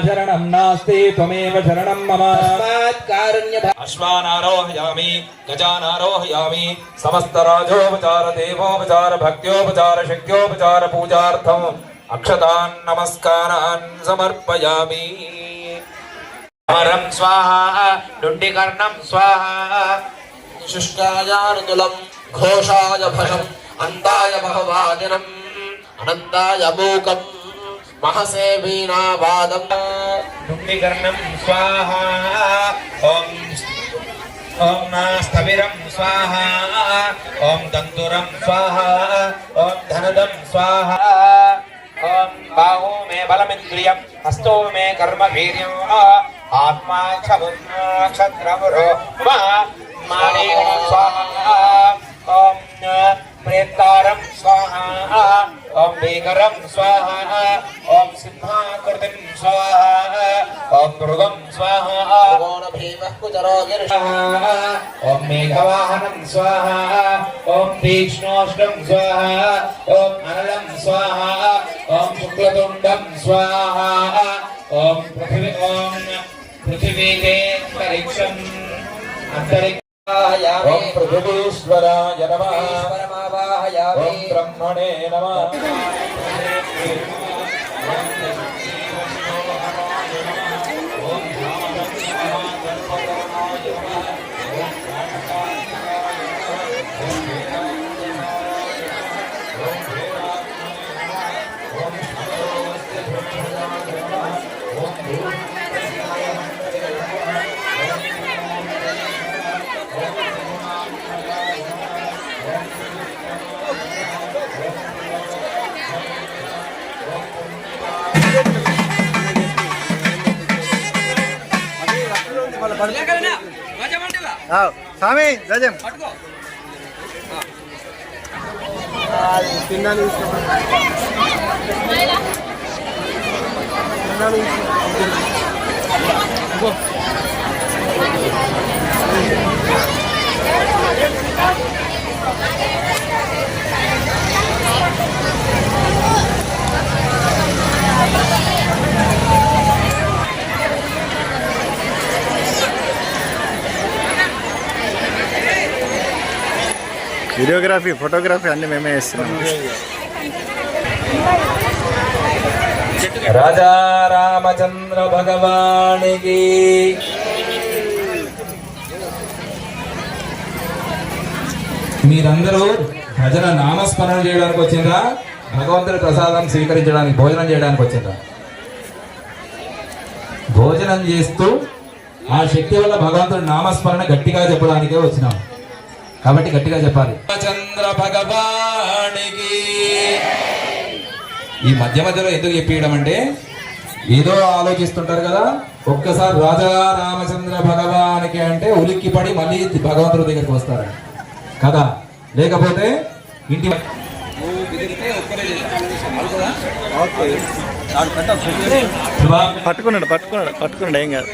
शरणं नास्ति त्वमेव शरणं मम अश्वानारोहयामि गजानारोहयामि समस्तराजोपचार देवोपचार भक्त्योपचार शक्त्योपचार पूजार्थम् अक्षतान् नमस्कारान् समर्पयामि। स्वाहा डुण्डिकर्णं स्वाहा शुष्कायानुतुलं घोषाय भषम् अन्ताय बहुवादिनम् अनन्ताय मूकम् महसे वीणावादम् डुण्डिकर्णं स्वाहा ॐ नास्थविरं स्वाहा ॐ दन्तुरं स्वाहा ॐ धनदं स्वाहा ॐ बाहु मे बलमिन्द्रियं हस्तो मे कर्मवीर्यम् आत्मा क्षत्रमुरो माणिकं स्वाहा ॐ प्रेतारं स्वाहा ॐ भीकरं स्वाहा ॐ सिंहाकृतिं स्वाहा ॐ मृगं स्वाहा ॐ मेघवाहनं स्वाहा ॐ तीक्ष्णोष्णं स्वाहा ॐ अनलं स्वाहा ॐ शुक्लतुण्डं स्वाहा ॐ पृथिवीतेऽन्तरिक्षम् ॐ पृथिवीश्वराय नमः ॐ ब्रह्मणे नमः స్వామి గజం వీడియోగ్రఫీ ఫోటోగ్రఫీ అన్ని మేమే చేస్తున్నాం. రాజా రామచంద్ర భగవానికి మీరందరూ భజన నామస్మరణ చేయడానికి వచ్చిందా, భగవంతుడి ప్రసాదం స్వీకరించడానికి భోజనం చేయడానికి వచ్చిందా? భోజనం చేస్తూ ఆ శక్తి వల్ల భగవంతుడి నామస్మరణ గట్టిగా చెప్పడానికే వచ్చినాం కాబట్టి గట్టిగా చెప్పాలి. చంద్ర భగవానికి ఈ మధ్య మధ్యలో ఎందుకు చెప్పియడం అంటే ఏదో ఆలోచిస్తుంటారు కదా, ఒక్కసారి రాజా రామచంద్ర భగవానికి అంటే ఉలిక్కి పడి మళ్ళీ భగవంతుడి దగ్గరికి వస్తారు కదా, లేకపోతే ఇంటి పట్టుకున్నాడు ఏం కాదు.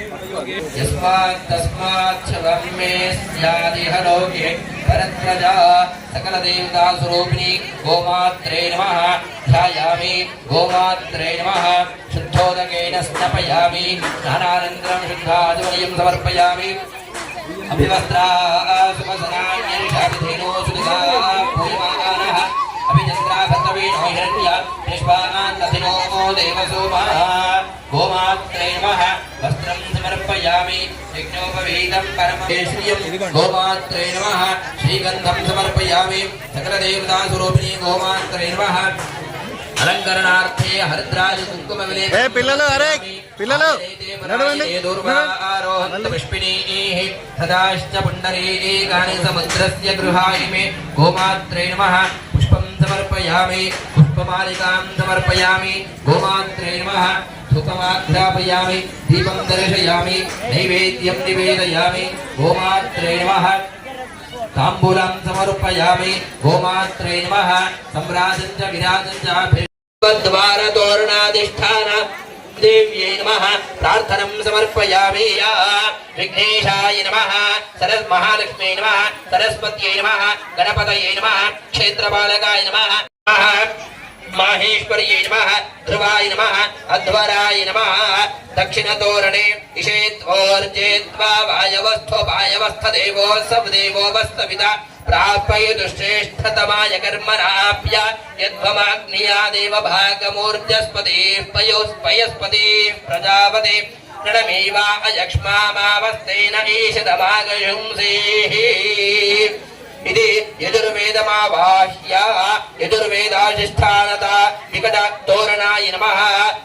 సకల దేవతా స్వరూపిణి గోమాత్రే నమః ధ్యాయామి గోమాత్రే నమః శుద్ధోదకేన స్నపయామి స్నానానంతరం శుద్ధాచమనీయం సమర్పయామి అభివస్త్రా సుమసనాన్యర్షాభిధేనో సుదుగా పూయమానః అభిచంద్రా భద్రవీణో హిరణ్య పుష్పాన్నధినో దేవసోమః గోమాత్రే నమః వస్త్రం సమర్పయామి యజ్ఞోపవీతం పరమేశ్వర్యం గోమాత్రే నమః శ్రీగంధం సమర్పయామి సకల దేవతా స్వరూపిణి గోమాత్రే నమః అలంకరణార్థే హరిద్రాజ కుంకుమ విలేపనం. పిల్లలు అరే పిల్లలు పుష్పిణీః సదాశ్చ పుండరీకాని సముద్రస్య గృహాయ మే గోమాత్రే నమః పుష్పం సమర్పయామి పుష్పమాలికాం సమర్పయామి గోమాత్రే నమః ధూపమాఘ్రాపయామి దీపం దర్శయామి నైవేద్యం నివేదయామి గోమాత్రే నమః తాంబూలం సమర్పయామి గోమాత్రే నమః సంరాజం చ విరాజం చ ద్వార తోరణాధిష్ఠాన దేవ్యై నమః ప్రార్థనం సమర్పయామి. విఘ్నేశాయ నమః మహాలక్ష్మీ నమః సరస్వత్యై నమః గణపతయే నమః క్షేత్రపాలకాయ నమః माहेश्वर्यै नमः ध्रुवाय नमः अध्वराय नमः दक्षिणतोरणे इषेत्वोर्जेत्वा वायवस्थो सवदेवो वस्तविता प्रापयतु श्रेष्ठतमाय कर्मणाप्य यद्वमाग्निया देवभागमूर्जस्पति पयस्पति प्रजापति नडमेवा अयक्ष्मामावस्तेन ईशदमागशंसेः इति यजुर्वेदमावाह्य यजुर्वेदाधिष्ठानता विकटतोरणाय नमः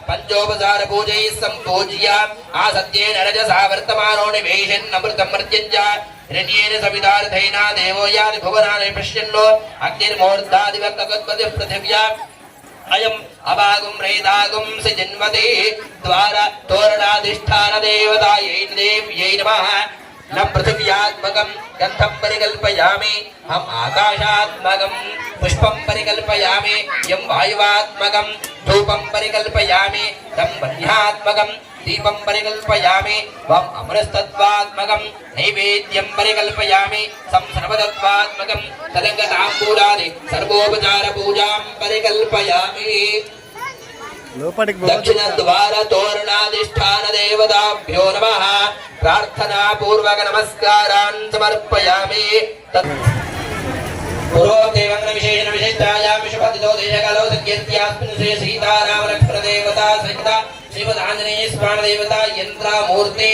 पंचोपचार पूजैः सम्पूज्य आसत्येन रजसा वर्तमानो निवेशन्नमृतं मर्त्यञ्च हिरण्येन सवितार्थेन देवो यानि भुवनानि पश्यन्नो अग्निर्मूर्धादिवक्कगत्पतिः पृथिव्या अयम् अभागुं रेदागुं सिजिन्वते द्वार तोरणाधिष्ठान देवतायै देव्यै नमः न पृथिव्यात्मकं गन्धं परिकल्पयामि हम आकाशात्मकं पुष्पं परिकल्पयामि यं वायुवात्मकं धूपं परिकल्पयामि तं वह्न्यात्मकं दीपं परिकल्पयामि वम् अमृतत्वात्मकं नैवेद्यं परिकल्पयामि सं सर्वतत्वात्मकं तदङ्गताम्बूलादि सर्वोपचार पूजां परिकल्पयामि दक्षिणद्वार तोरणाधिष्ठान देवताभ्यो नमः प्रार्थना पूर्वक नमस्कारान् समर्पयामि पुरोदेवं विशेषण विशिष्टायां विशुभदितो देशकालो सत्यस्यास्मिन् श्री सीताराम लक्ष्मण देवता सहिता श्रीमदाञ्जनेय स्वामी देवता यन्त्रमूर्ति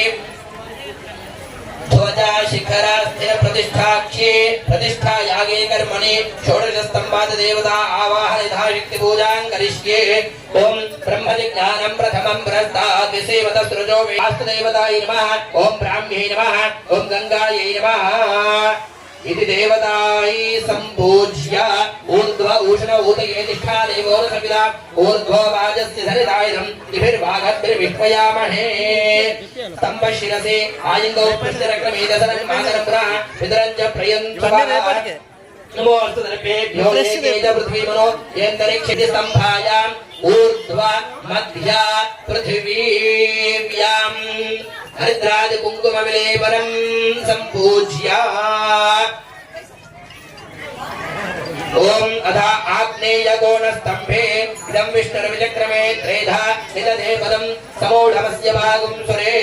ध्वजा शिखरा स्थिर प्रतिष्ठाक्षे प्रतिष्ठा यागे कर्मणि षोडश स्तंभाद देवता आवाहन यथाशक्ति पूजां करिष्ये ओम ब्रह्म ज्ञानं प्रथमं प्रस्ताद् विसेवत सृजो वास्तु देवताय नमः ओम ब्राह्म्यै नमः ओम गंगायै नमः इति देवताय संपूज्य ऊर्ध्व उष्ण उदये तिष्ठा देवो सविता ऊर्ध्व वाजस्य सरितायं दिभिर्वागद्भिर्विह्वयामहे स्तंभ शिरसे आयंगो पृष्ठरक्रमे दशरं मातरं पितरं च प्रयन्त्वा नमो अस्तु दर्भेभ्यो एकेज पृथ्वीमनो येन्दरिक्षिति स्तंभायाम् ऊर्ध्व मध्य पृथिवीव्यां हरिद्रादि कुंकुम विलेपनं संपूज्य ओम अधा आग्नेय कोण स्तंभे इदं विष्णुर्विचक्रमे त्रेधा निदधे पदं समूढमस्य भागं सुरे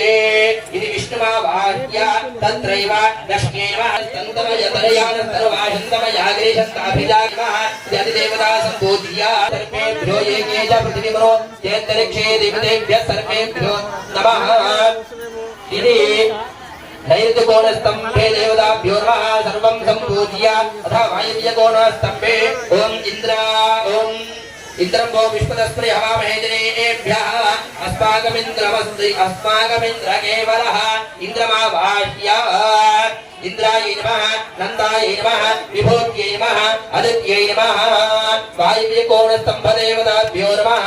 इति विष्णुमावाह्य तत्रैव लक्ष्म्यै नमः तन्तमयतरयान सर्वाहिन्दमयाग्रेशस्ताभिजानः यदि देवता सम्पूज्य सर्वेभ्यो एके च पृथिवीमनो चेन्तरिक्षे देवतेभ्यः सर्वेभ्यो नमः इति नैऋत्यकोणस्तंभे देवताभ्यो नमः सर्वं सम्पूज्य तथा वायव्यकोणस्तंभे ओम इन्द्रं वो विश्वतस्परि हवामहे जनेभ्यः अस्माकमिन्द्र केवलः इन्द्रमावाह्य इंद्राय नमः नन्दाय नमः विभूत्यै नमः आदित्यै नमः वायव्यकोणस्तंभ देवताभ्यो नमः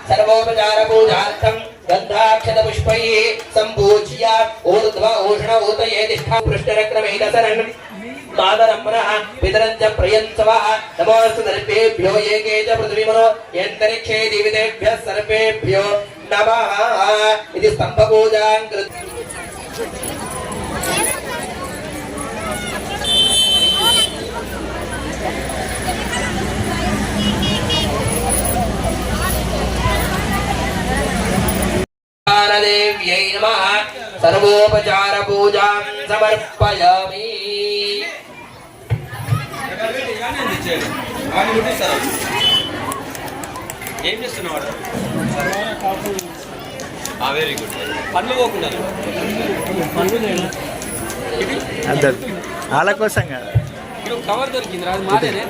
सर्वोपचार पूजार्थं गन्धाक्षत पुष्पैः सम्पूज्य ऊर्ध्व उष्ण ऊतये तिष्ठा पृष्ठरक्रमे दशरन् मातरं पुनः पितरं च प्रयन्त्वः नमोऽस्तु दर्भेभ्यो एके च पृथ्वीमनो यन्तरिक्षे दिवितेभ्यः सर्वेभ्यो नमः इति स्तम्भपूजां कृत्वा देव्यै नमः सर्वोपचार पूजां समर्पयामि ఏం చేస్తున్నావు వెరీ గుడ్ పనులు పోకుండా వాళ్ళ కోసం కదా కవర్ దొరికింది రాదు మాదేనే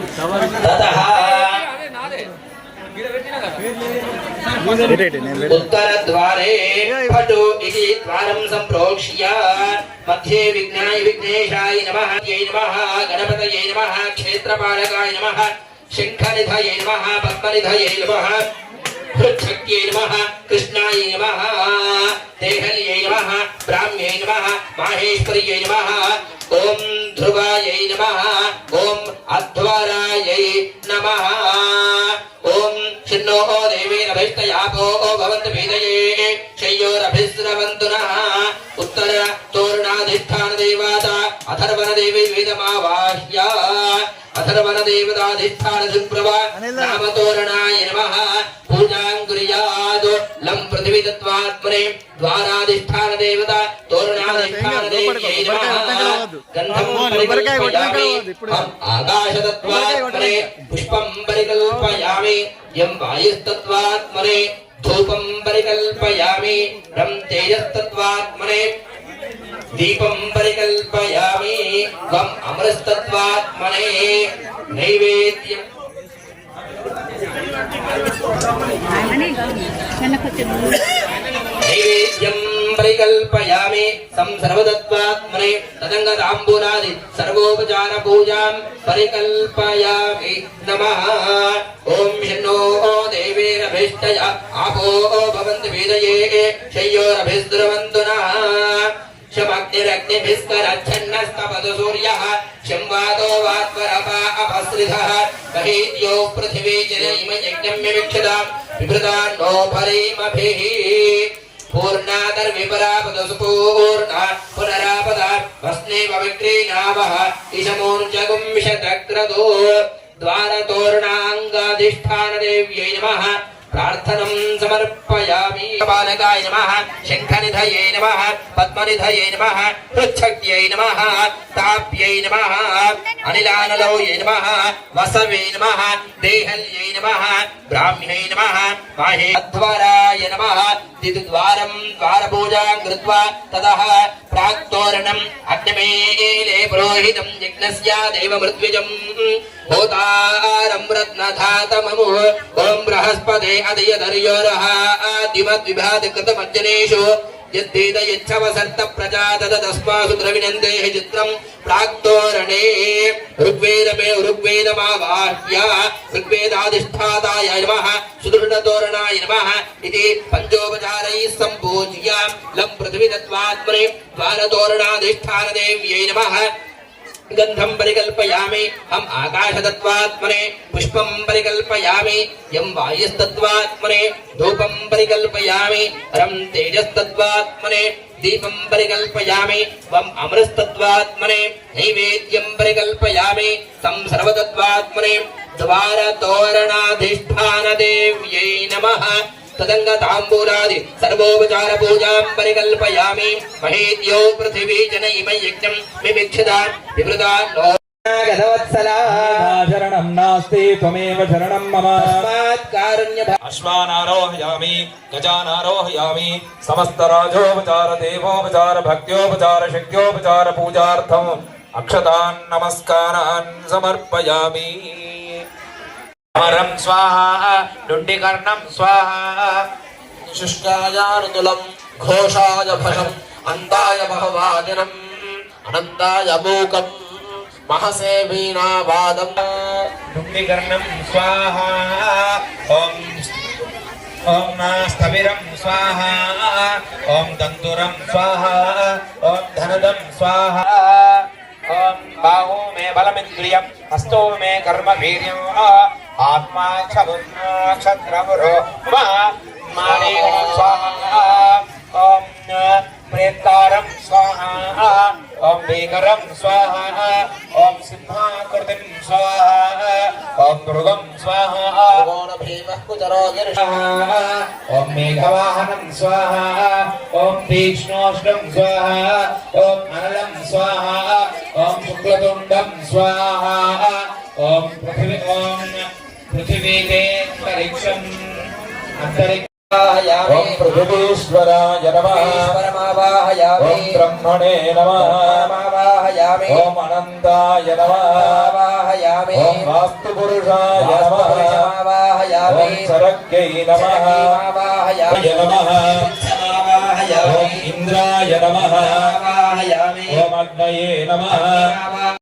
అదే నాదే उत्तर द्वारे पटु इति द्वारं सम्प्रोक्ष्य मध्ये विघ्नाय विघ्नेशाय नमः गणपतये नमः क्षेत्रपालकाय नमः शङ्खनिधये नमः पद्मनिधये नमः हृच्छक्त्यै नमः कृष्णाय नमः देहल्यै नमः ब्राह्म्यै नमः माहेश्वर्यै नमः ओम ध्रुवायै नमः ओम अध्वरायै नमः ओम शिन्नो देवेन देवेरभिष्टयापो भवन्तु वेदये शय्योरभिस्रवन्तु नः उत्तर तोरणाधिष्ठान देवता अथर्वण देवी वेदमावाह्य अथर्वण देवताधिष्ठान सुप्रभा नाम तोरणाय नमः पूजां कुर्यात् लं पृथ्वी तत्त्वात्मने द्वाराधिष्ठान देवता तोरणाधिष्ठान देव्यै नमः गन्धं परिकल्पयामि आकाशतत्त्वात्मने पुष्पं परिकल्पयामि यं वायुस्तत्त्वात्मने धूपं परिकल्पयामि रं तेजस्तत्त्वात्मने दीपं परिकल्पयामि वम् अमृतत्वात्मने नैवेद्यम् नैवेद्यं परिकल्पयामि संसर्वतत्त्वात्मने तदङ्गताम्बूलादि सर्वोपचार पूजां परिकल्पयामि नमः ॐ शन्नो देवेरभिष्टया आपो भवन्तु वेदये शय्योरभिस्रवन्तु नः शमग्निरग्निभिस्करच्छन्नस्तपतु सूर्यः शंवादो वात्वरपा अपसृतः महीद्यो पृथिवी जलैम यज्ञं विविक्षतां विभृतान्नो भरीमभिः पूर्णादर्विपरापदु सुपूर्णा पुनरापदा वस्नेव विक्रीणावः इशमोर्जगुं विशतक्रदो द्वारतोरणाङ्गाधिष्ठान देव्यै नमः प्रार्थनं समर्पयामि बालकाय नमः शङ्खनिधये नमः पद्मनिधये नमः पृच्छक्यै नमः ताप्यै नमः अनिलानलौये नमः वसवे नमः देहल्यै नमः ब्राह्म्यै नमः माहेश्वराय नमः द्वारं द्वारपूजां कृत्वा ततः प्राक्तोरणम् अग्निमेले पुरोहितं यज्ञस्य देवमृत्विजम् होतारं रत्नधातममु ॐ बृहस्पते अदयधर्योरः दिवद्विभातकृतमज्जनेषु यद्वेद यच्छवसर्त प्रजा तदस्मासु द्रविणन्देः चित्रं प्राक्तोरणे ऋग्वेदमे ऋग्वेदमावाह्य ऋग्वेदाधिष्ठाताय नमः सुदृढतोरणाय नमः इति पञ्चोपचारैः सम्पूज्य लं पृथ्वी तत्त्वात्मने द्वारतोरणाधिष्ठान देव्यै नमः गन्धं परिकल्पयामि हम आकाशतत्त्वात्मने पुष्पं परिकल्पयामि यं वायुस्तत्त्वात्मने धूपं परिकल्पयामि रं तेजस्तत्त्वात्मने दीपं परिकल्पयामि वम् अमृतत्वात्मने नैवेद्यं परिकल्पयामि तं सर्वतत्त्वात्मने द्वारतोरणाधिष्ठान देव्यै नमः तदङ्गताम्बूलादि सर्वोपचार पूजां परिकल्पयामि महेद्यो पृथिवी जनैम यज्ञं विविक्षतां विवृतान्नो शरणं नास्ति त्वमेव शरणं मम अश्वानारोहयामि गजानारोहयामि समस्तराजोपचार देवोपचार भक्त्योपचार शक्त्योपचार पूजार्थम् अक्षतान् नमस्कारान् समर्पयामि अमरं स्वाहा दुण्डिकर्णं स्वाहा शुष्कायानुतुलं घोषाय भषम् अन्ताय महवाजनम् अनन्ताय मूकं महसे वीणावादम् दुण्डिकर्णं स्वाहा ॐ स्थविरं स्वाहा ॐ दन्तुरं स्वाहा ॐ धनदं स्वाहा ॐ बाहु मे बलमिन्द्रियं हस्तो मे कर्मवीर्यम् आत्मा क्षत्रमुरो माने स्वाहा ॐ प्रेतारं स्वाहा ॐ बेकरं स्वाहा ॐ सिंहाकृतिं स्वाहा ॐ मृगं स्वाहा ॐ मेघवाहनं स्वाहा ॐ तीक्ष्णोष्णं स्वाहा ॐ अनलं स्वाहा ॐ शुक्लतुण्डं स्वाहा ॐ पृथिवीतेऽन्तरिक्षम् ॐ पृथिवीश्वराय नमः ॐ ब्रह्मणे नमः ॐ अनन्ताय नमः ॐ वास्तुपुरुषाय नमः ॐ सरग्यै नमः ॐ इन्द्राय नमः ॐ अग्नये नमः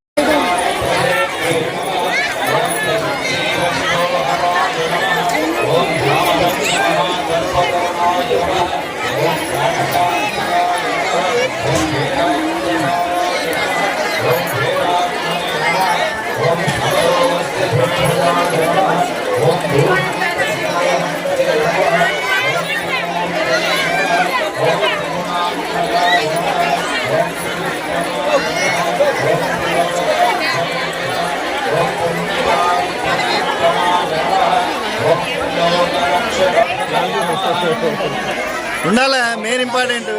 ఉండాలి మెయిన్ ఇంపార్టెంట్.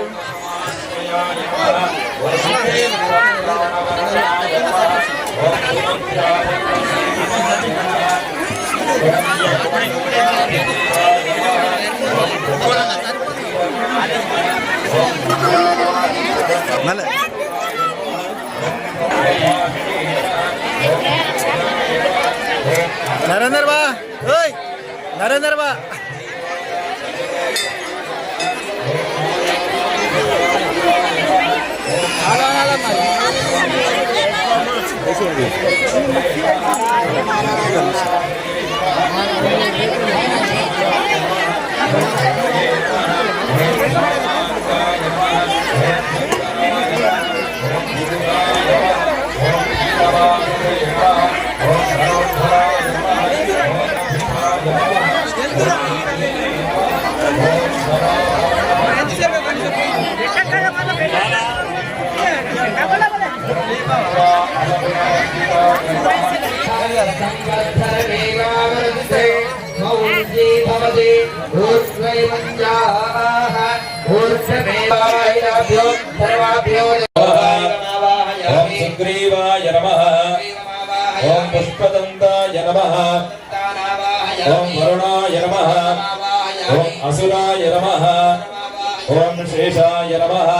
మళ్ళీ నరేందర్ బా, ఓయ్ నరేందర్ బా. ఓం సుగ్రీవాయ నమః. ఓం పుష్పదంతాయ నమః. ఓం వరుణాయ నమః. ఓం అసురాయ నమః. ఓం శేషాయ నమః.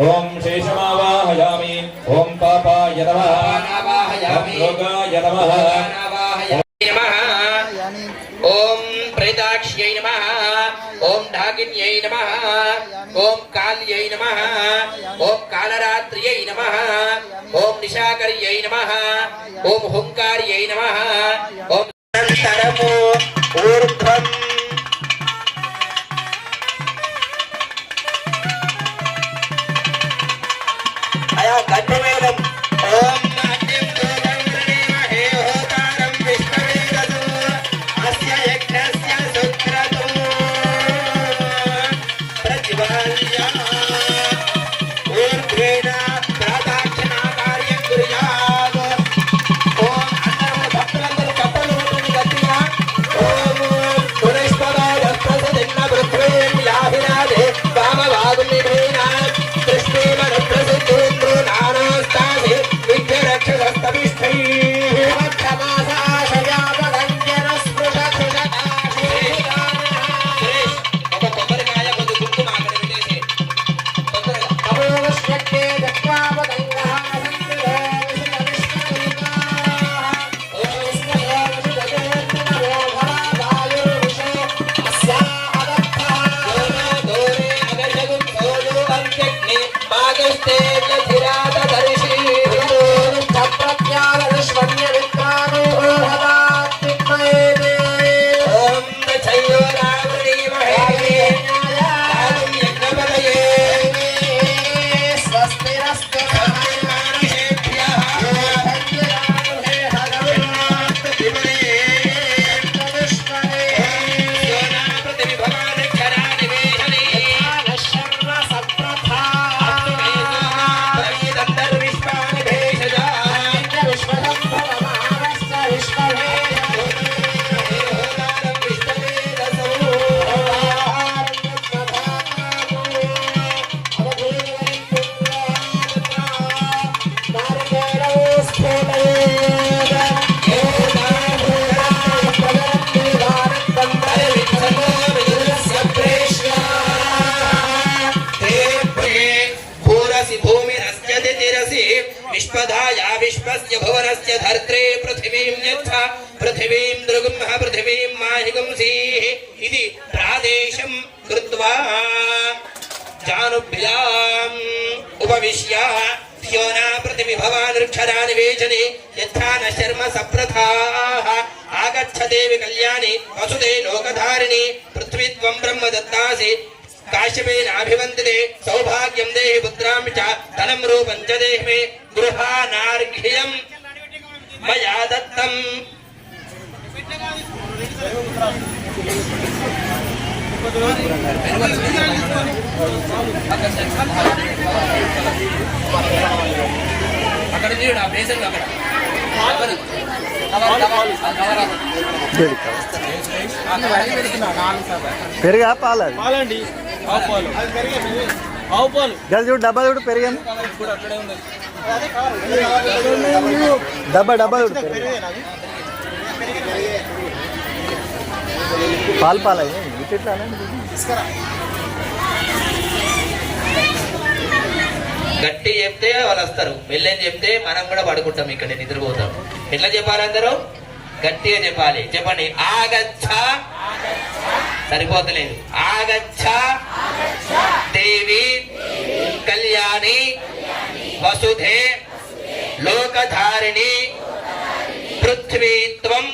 ఓం శేషమావాహయామి. ఓం పాపాయ నమః. ఓం యోగాయ నమః. ఓం ప్రేతాక్ష్యై నమః. ఓం ఢాకిన్యై నమః. ఓం కాల్యై నమః. ఓం కాలరాత్ర్యై నమః. ఓం నిశాకర్యై నమః. ఓం హుంకార్యై నమః. ఓం అనంతరము ఊర్ధ్వం అయా గంటమేళం. ఓం నాట్యం దోగం ప్రణేమహే హోతారం విష్ణవేదసు అస్య యజ్ఞస్య సుక్రతు ప్రతిపాల్య ఊర్ధ్వేన ప్రాదాక్షిణా కార్యం కుర్యాత్. ఓం అందరూ భక్తులందరూ కప్పలు కొట్టుని గట్టిగా ఓం పునఃస్వరాయ ప్రసదిన్న పృథ్వీం యాభినాదే వామవాగునిభేన కృష్ణేమన ప్రసిద్ధేంద్రో నానాస్తాసి విద్యరక్షస్తమిష్టైః ఒక కొబ్బరికాయ కొద్ది గుర్తు మాకడ పెట్టేసి विश्वधाया विश्वस्य भुवनस्य धर्त्रे पृथिवीं यथा पृथिवीं दृगुम्ह पृथिवीं माहिगुंसीः इति प्रादेशं कृत्वा जानुभ्याम् उपविश्य ह्योना पृथिविभवानृक्षराणि वेचने यथा न शर्म सप्रथाः आगच्छदेवि कल्याणि वसुदे लोकधारिणि पृथ्वी त्वं ब्रह्म दत्तासि काश्यपेनाभिवन्दिते सौभाग्यं देहि पुत्रां च धनं रूपं च देहि मे गृहानार्घ्यं मया दत्तम् అక్కడ చూడు ఆ బేసన్ అక్కడ పెరిగా పాలు అది పాలండి ఆవు పాలు ఆవు పాలు గది చూడు డబ్బా చూడు పెరిగాను డబ్బా చూడు పాలు పాలయ్యి ఇట్లా గట్టి చెప్తే వాళ్ళు వస్తారు, వెళ్ళని చెప్తే మనం కూడా పడుకుంటాం, ఇక్కడ నిద్రపోతాం. ఎట్లా చెప్పాలి అందరూ? గట్టిగా చెప్పాలి. చెప్పండి. ఆగచ్చ, సరిపోతలేదు. ఆగచ్చ దేవి కళ్యాణి వసుధే లోకధారిణి పృథ్వీత్వం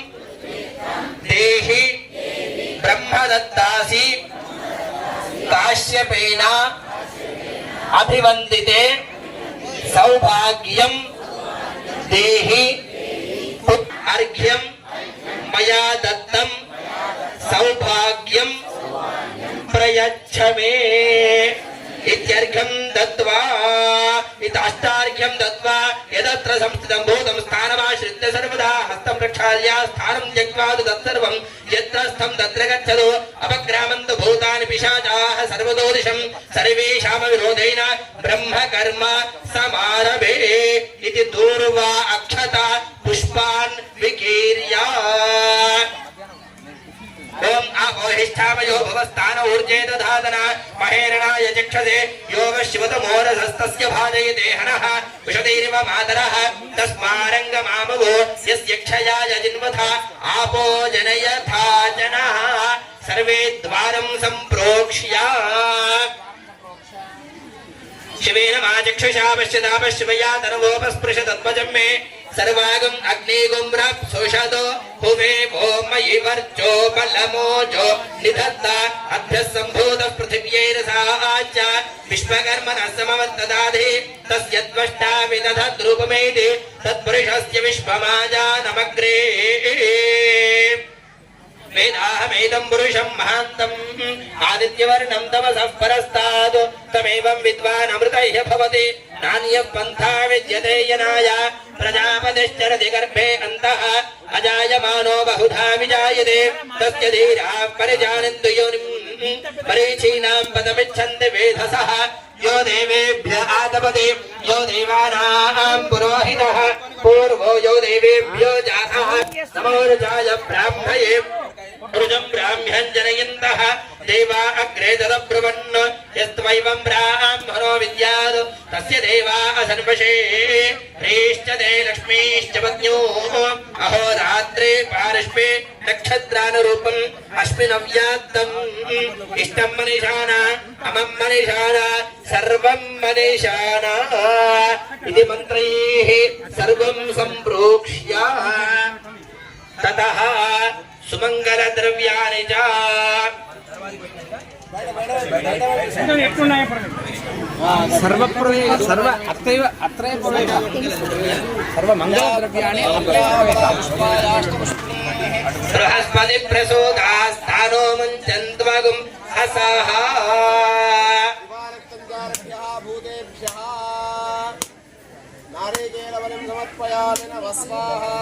దేహి బ్రహ్మదత్తాసి కాశ్యపేన అభివందితే సౌభాగ్యం దేహి అర్ఘ్యం మయా దత్తం సౌభాగ్యం ప్రయచ్చ మే ఇత్యర్ఘ్యం దత్వా ఇతాష్టార్ఘ్యం దత్వా యదత్ర సంస్థితం భూతం స్థానమాశ్రిత్య సర్వదా హస్తం ప్రక్షాళ్య స్థానం త్యక్త్వా తత్సర్వం యత్ర స్థం తత్ర గచ్చతు అపగ్రామంతు భూతాని పిశాచాః సర్వదోదిశం సర్వేషాం విరోధేన బ్రహ్మ కర్మ సమారభే ఇతి దూర్వా అక్షత పుష్పాన్ వికీర్య. ఓం ఆపోహిష్ఠామయో భవస్థాన ఊర్జే దధాతన మహేరణాయ చక్షసే యోగ శివతమోరసస్తస్య భాజయతే హనః విషదైరివ మాతరః తస్మారంగమామవో యస్య క్షయాయ జిన్వథ ఆపో జనయథా జనః సర్వే ద్వారం సంప్రోక్ష్య. శివేన మా చక్షుషా పశ్యతా పశ్చిమయా తనవోపస్పృశ తత్వజం మే सर्वागम अग्निगुम्रप सोषदो भुवे वो मयि वर्चो बलमोजो निधत्ता अभ्यसंभूत पृथिव्यैरसाच विश्वकर्मणः समवत्तदाधि तस्य त्वष्टा विदधद्रूपमेति तत्पुरुषस्य विश्वमाजानमग्रे वेदाहमेदं पुरुषं महान्तम् आदित्यवर्णं तमसः परस्तात् तमेवं विद्वान् अमृतैः भवति नान्यः पन्था विद्यते यनाय प्रजापतिश्चरति गर्भे अन्तः अजायमानो बहुधा विजायते तस्य धीराः परिजानन्तु योनिम् मरीचीनां पदमिच्छन्ति वेधसः यो देवेभ्य आतपति यो देवानां पुरोहितः पूर्वो यो देवेभ्यो जातः नमोर्जाय ब्राह्मये ऋजं ब्राह्म्यं जनयन्तः देवा अग्रे तदब्रुवन् यस्त्वैवं ब्राह्मणो विद्यात् तस्य देवा असन्वशे ह्रीश्च ते लक्ष्मीश्च पत्न्योः अहोरात्रे पार्श्वे नक्षत्रानुरूपम् अस्मिन्नव्यात्तम् इष्टं मनीषाणा अमं मनीषाणा सर्वं मनीषाणा इति मन्त्रैः सर्वं सम्प्रोक्ष्य ततः सुमंगल द्रव्यानि च सर्व मंगल द्रव्याणि बृहस्पति प्रसूदास्थानो मुञ्चन्त्वगुं हसः नारिकेलवनं समर्पयामि नमः स्वाहा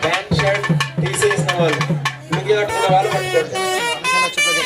ప్యాంట్ షర్ట్ తీసేసిన వాళ్ళు లుంగీ కట్టుకున్న వాళ్ళు పట్టుకోండి.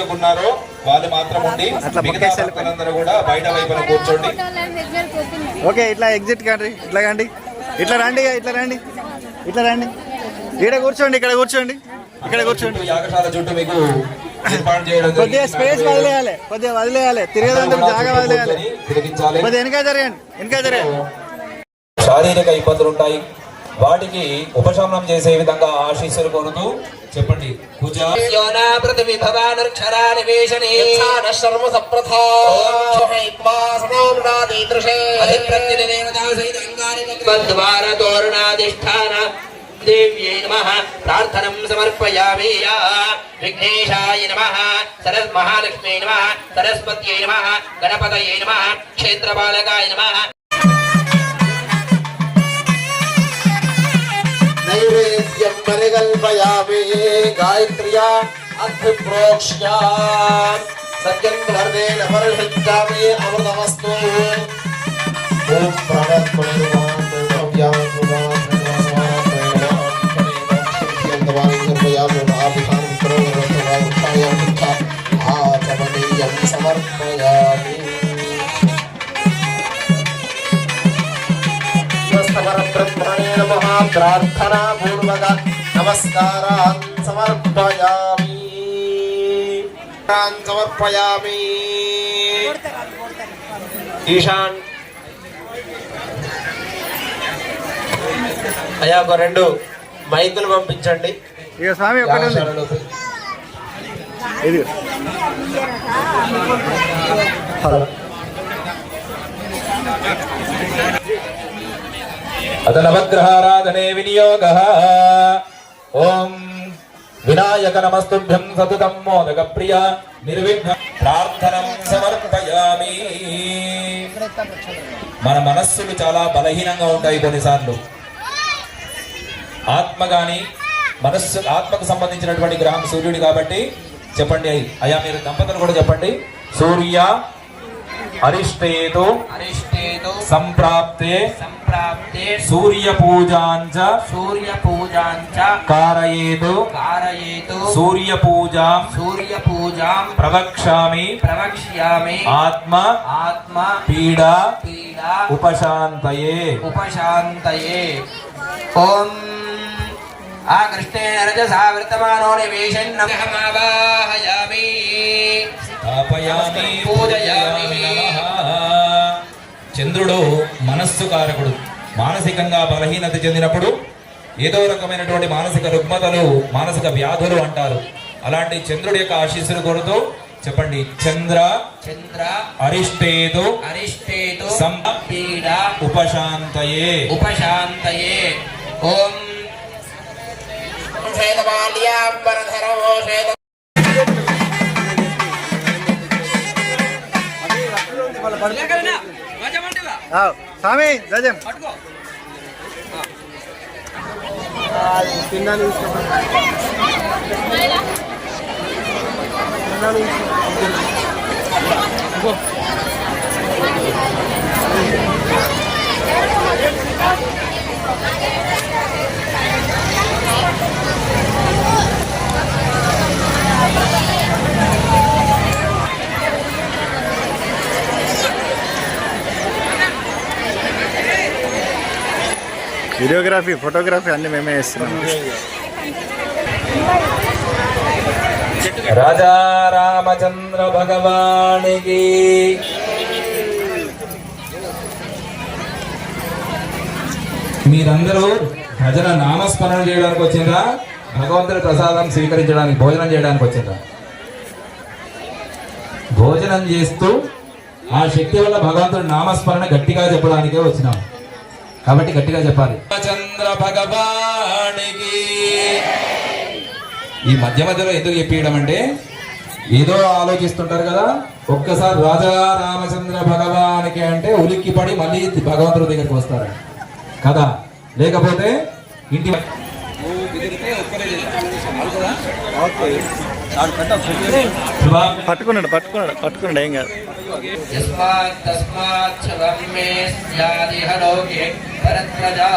పూజకు ఉన్నారో వాళ్ళు మాత్రం ఉండి అట్లా మిగతా పక్కేసి భక్తులందరూ కూడా బయట వైపున కూర్చోండి. ఓకే ఇట్లా ఎగ్జిట్ కండి, ఇట్లా కండి, ఇట్లా రండి, ఇట్లా రండి, ఇట్లా రండి, ఇక్కడ కూర్చోండి, ఇక్కడ కూర్చోండి, ఇక్కడ కూర్చోండి. యాగశాల చుట్టూ మీకు ఏర్పాటు చేయడం కొద్దిగా స్పేస్ వదిలేయాలి, కొద్దిగా వదిలేయాలి, తిరిగేదందుకు జాగా వదిలేయాలి. తిరిగించాలి. కొద్దిగా వెనక జరగండి, వెనక జరగండి. శారీరక ఇబ్బందులు ఉంటాయి, వాటికి ఉపశమనం చేసే విధంగా ఆశీస్సులు కోరుతూ చెప్పండి. పూజ योना पृथ्वी भवानुक्षरानिवेशने శర్మ సప్రథా సనామృణాదీదృశే अधिप्रत्यदेवतासहिताङ्गानि तोरणाधिष्ठान देव्यै नमः प्रार्थनं समर्पयामि या विघ्नेशाय नमः सरस्महालक्ष्म्यै नमः सरस्वत्यै नमः गणपतये नमः क्षेत्रपालकाय नमः నైవేద్యం పరికల్పయామి గాయత్ర్యా అగ్నిప్రోక్ష్య సత్యం వర్దేన పరిషించామి అమృతమస్తు ఓం సమర్పయామి. బ్రహ్మణే నమః ప్రార్థనా పూర్వక నమస్కారాన్ సమర్పయామి. సమర్పయామి. ఈశాన్ అయ్యా ఒక 2 మైకులు పంపించండి. ఇక స్వామి ఒకటి ఉంది. ఇది హలో అత నవగ్రహారాధనే వినియోగ. ఓం వినాయక నమస్తుభ్యం సతతం మోదక ప్రియ నిర్విఘ్న ప్రార్థనం సమర్పయామి. మన మనస్సులు చాలా బలహీనంగా ఉంటాయి కొన్నిసార్లు. ఆత్మ గాని మనస్సు, ఆత్మకు సంబంధించినటువంటి గ్రహం సూర్యుడు కాబట్టి చెప్పండి అయ్యా, మీరు దంపతులు కూడా చెప్పండి. సూర్య అరిష్టేతు సంప్రాప్తే సూర్య పూజాంచ కారయేతు సూర్య పూజాం ప్రవక్ష్యామి ఆత్మ పీడా ఉపశాంతయే. ఓం ఆకృష్టేన రజసా వర్తమానో నివేశన్నమవాహయామి స్థాపయామి పూజయామి. చంద్రుడు మనస్సు కారకుడు. మానసికంగా బలహీనత చెందినప్పుడు ఏదో రకమైనటువంటి మానసిక రుగ్మతలు, మానసిక వ్యాధులు అంటారు. అలాంటి చంద్రుడి యొక్క ఆశీస్సులు కోరుతూ చెప్పండి. చంద్ర అరిష్టేతు సంపీడ ఉపశాంతయే. ఓం స్వామి జయం వీడియోగ్రఫీ, ఫోటోగ్రఫీ అన్ని మేమే చేస్తున్నాం. రాజా రామచంద్ర భగవానికి. మీరందరూ భజన నామస్మరణ చేయడానికి వచ్చిందా, భగవంతుడి ప్రసాదం స్వీకరించడానికి, భోజనం చేయడానికి వచ్చిందా? భోజనం చేస్తూ ఆ శక్తి వల్ల భగవంతుడి నామస్మరణ గట్టిగా చెప్పడానికే వచ్చినాం కాబట్టి గట్టిగా చెప్పాలి. చంద్ర భగవానికి. ఈ మధ్య మధ్యలో ఎందుకు చెప్పియడం అంటే, ఏదో ఆలోచిస్తుంటారు కదా, ఒక్కసారి రాజా రామచంద్ర భగవానికి అంటే ఉలిక్కి పడి మళ్ళీ భగవంతుడి దగ్గరికి వస్తారు కదా. లేకపోతే ఇంటి పట్టుకున్నాడు ఏం కాదు. यस्मात् तस्मात् च वम्मे स्यादिह लोके परत्रजा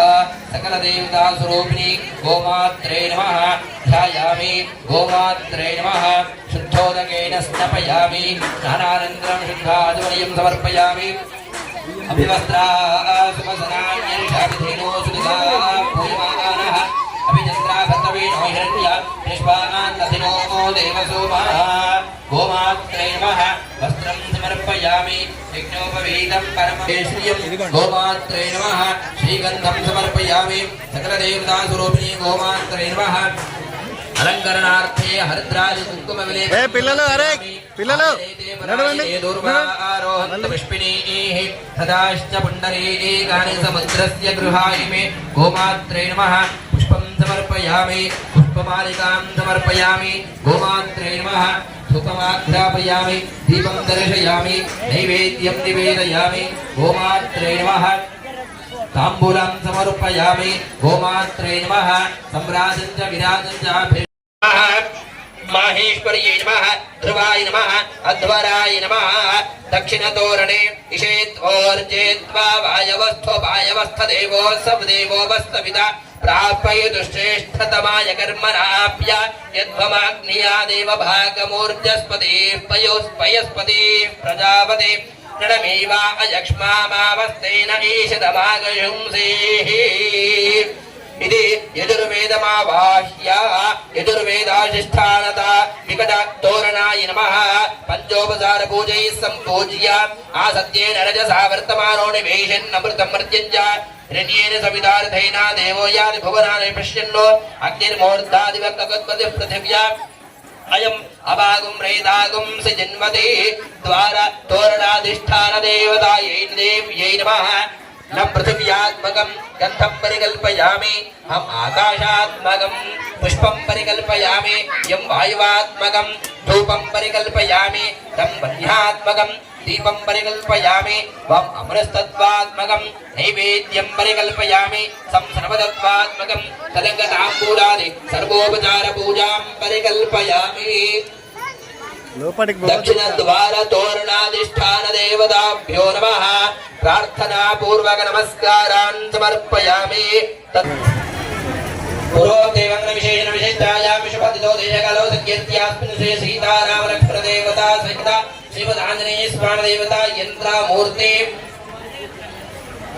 सकलदेवतास्वरूपिणी गोमात्रे नमः ध्यायामि गोमात्रे नमः शुद्धोदकेन स्नापयामि स्नानानन्तरं शुद्धाचमनीयं समर्पयामि अभिवस्त्रासुपसनान्यर्षाभिधेनो सुदिता पूयमानः अभिचन्द्राभद्रवीणो हिरण्य निष्पानान्दधिनो देवसोमः गोमात्रे नमः वस्त्रं समर्पयामि यज्ञोपवीतं परमश्रियं गोमात्रे नमः श्रीगन्धं समर्पयामि सकलदेवतास्वरूपिणी गोमात्रे नमः अलंकरणार्थे हरिद्राज कुंकुम विलेपनं పిల్లలు అరే పిల్లలు पुष्पिणीः सदाश्च पुण्डरीकानि समुद्रस्य गृहाणि गोमात्रे नमः पुष्पं समर्पयामि पुष्पमालिकां समर्पयामि गोमात्रे नमः धूपमाघ्रापयामि दीपं दर्शयामि नैवेद्यं निवेदयामि गोमात्रे नमः ताम्बूलं समर्पयामि गोमात्रे नमः सम्राजं च विराजं च माहेश्वर्यै नमः ध्रुवाय नमः अध्वराय नमः दक्षिणतोरणे इषेत्वोर्जेत्वा वायवस्थदेवो सवदेवो वस्तविता प्रापयतुश्रेष्ठतमाय कर्मणाप्य यद्वमाग्निया देवभागमूर्जस्पतिः पयोस्पयस्पतिः प्रजापते नडमेवा अयक्ष्मामावस्तेन ईशतमागयुंसेः इति यजुर्वेदमावाह्य यजुर्वेदाधिष्ठानता विकटतोरणाय नमः पंचोपचार पूजैः सम्पूज्य आसत्येन रजसा वर्तमानो निवेशन्नमृतं मर्त्यञ्च हिरण्येन सवितार्थेन देवो यानि भुवनानि पश्यन्नो अग्निर्मूर्धादिवक्तगद्पतिः पृथिव्या अयम् अभागुं रेदागुं सजन्मते द्वार तोरणाधिष्ठान देवतायै देव्यै नमः न पृथिव्यात्मकं गन्धं परिकल्पयामि हम आकाशात्मकं पुष्पं परिकल्पयामि यं वायुवात्मकं धूपं परिकल्पयामि तं वह्न्यात्मकं दीपं परिकल्पयामि वम् अमृतत्वात्मकं नैवेद्यं परिकल्पयामि संसर्वतत्वात्मकं तदङ्गताम्बूलादि सर्वोपचार पूजां परिकल्पयामि दक्षिण द्वार तोरणाधिष्ठान देवताभ्यो नमः प्रार्थना पूर्वक नमस्कारान् समर्पयामि पुरोदेवं विशेषण विशिष्टायां विशुपतितो देशकालो सङ्कीर्त्यास्मिन् श्री सीताराम लक्ष्मण देवता सहिता श्रीमदाञ्जनेय स्वामी देवता यन्त्रमूर्ति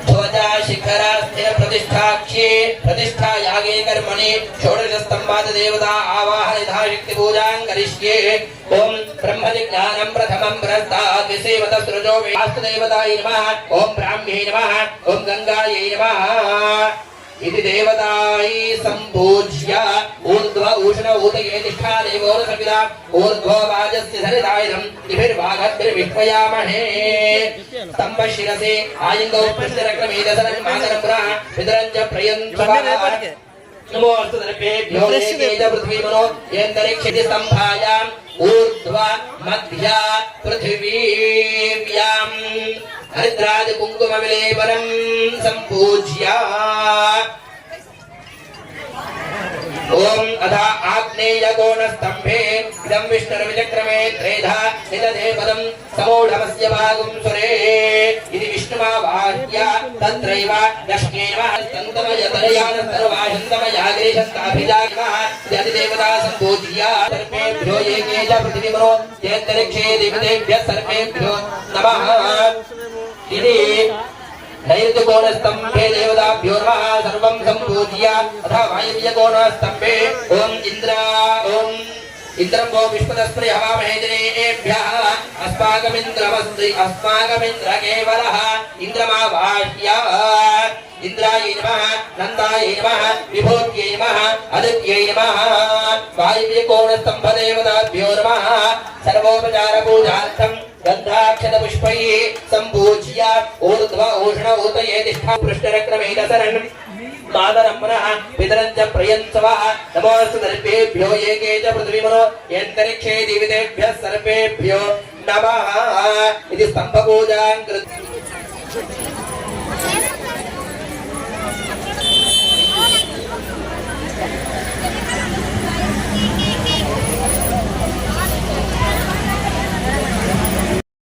ध्वजा शिखरास्थिर प्रतिष्ठाख्ये प्रतिष्ठा यागे कर्मणि षोडश स्तंभाद देवता आवाहन यथा शक्ति पूजां करिष्ये ओम ब्रह्म ज्ञानं प्रथमं प्रस्ताद् विसेवत सृजो वास्तु देवताय नमः ओम ब्राह्म्यै नमः ओम गंगायै नमः इति देवतायै सम्पूज्य ऊर्ध्व उष्ण ऊतये तिष्ठा देवो सविता ऊर्ध्व वाजस्य सरितायं दिभिर्भागद्भिर्विह्वयामहे स्तम्भ शिरसे आयिङ्गौ पृष्ठरक्रमे दशरं मातरं पितरं च प्रयन्त्वः नमो अस्तु दर्भेभ्यो एके च पृथ्वीमनो यन्तरिक्षे स्तम्भायाम् ऊर्ध्व मध्य पृथिवीव्याम् हरिद्राज कुंकुम विलेपनं सम्पूज्य ओम अथा आग्नेय कोण स्तंभे इदं विष्णुर्विचक्रमे त्रेधा निदधे पदं समूढमस्य भागं सुरे इति विष्णुमावाह्य तत्रैव लक्ष्मीर्वा तन्तमयतरयान सर्वाशन्तमयाग्रेशन्ताभिजाग्मः यदिदेवता सम्पूज्य सर्वेभ्यो एके च पृथिवीमनो चेन्तरिक्षे देवतेभ्यः सर्वेभ्यो नमः इति नैऋत्यकोणस्तम्भे देवताभ्यो नमः सर्वं सम्पूज्य अथा वायव्यकोणस्तम्भे ओम इन्द्रं वो विष्णुतस्मै हवामहे जनेभ्यः अस्माकमिन्द्र केवलः इन्द्रमावाह्य इंद्रायै नमः नन्दायै नमः विभूत्यै नमः आदित्यै नमः वायव्यकोणस्तम्भदेवताभ्यो नमः सर्वोपचार पूजार्थं गन्धाक्षत पुष्पैः सम्पूज्य ऊर्ध्व उष्ण ऊतये तिष्ठा पृष्ठरक्रमे दशरन् मातरं पुनः पितरं च प्रयन्त्वः नमोऽस्तु दर्भेभ्यो एके च पृथ्वीमनो यन्तरिक्षे दिवितेभ्यः सर्वेभ्यो नमः इति स्तम्भपूजां कृत्वा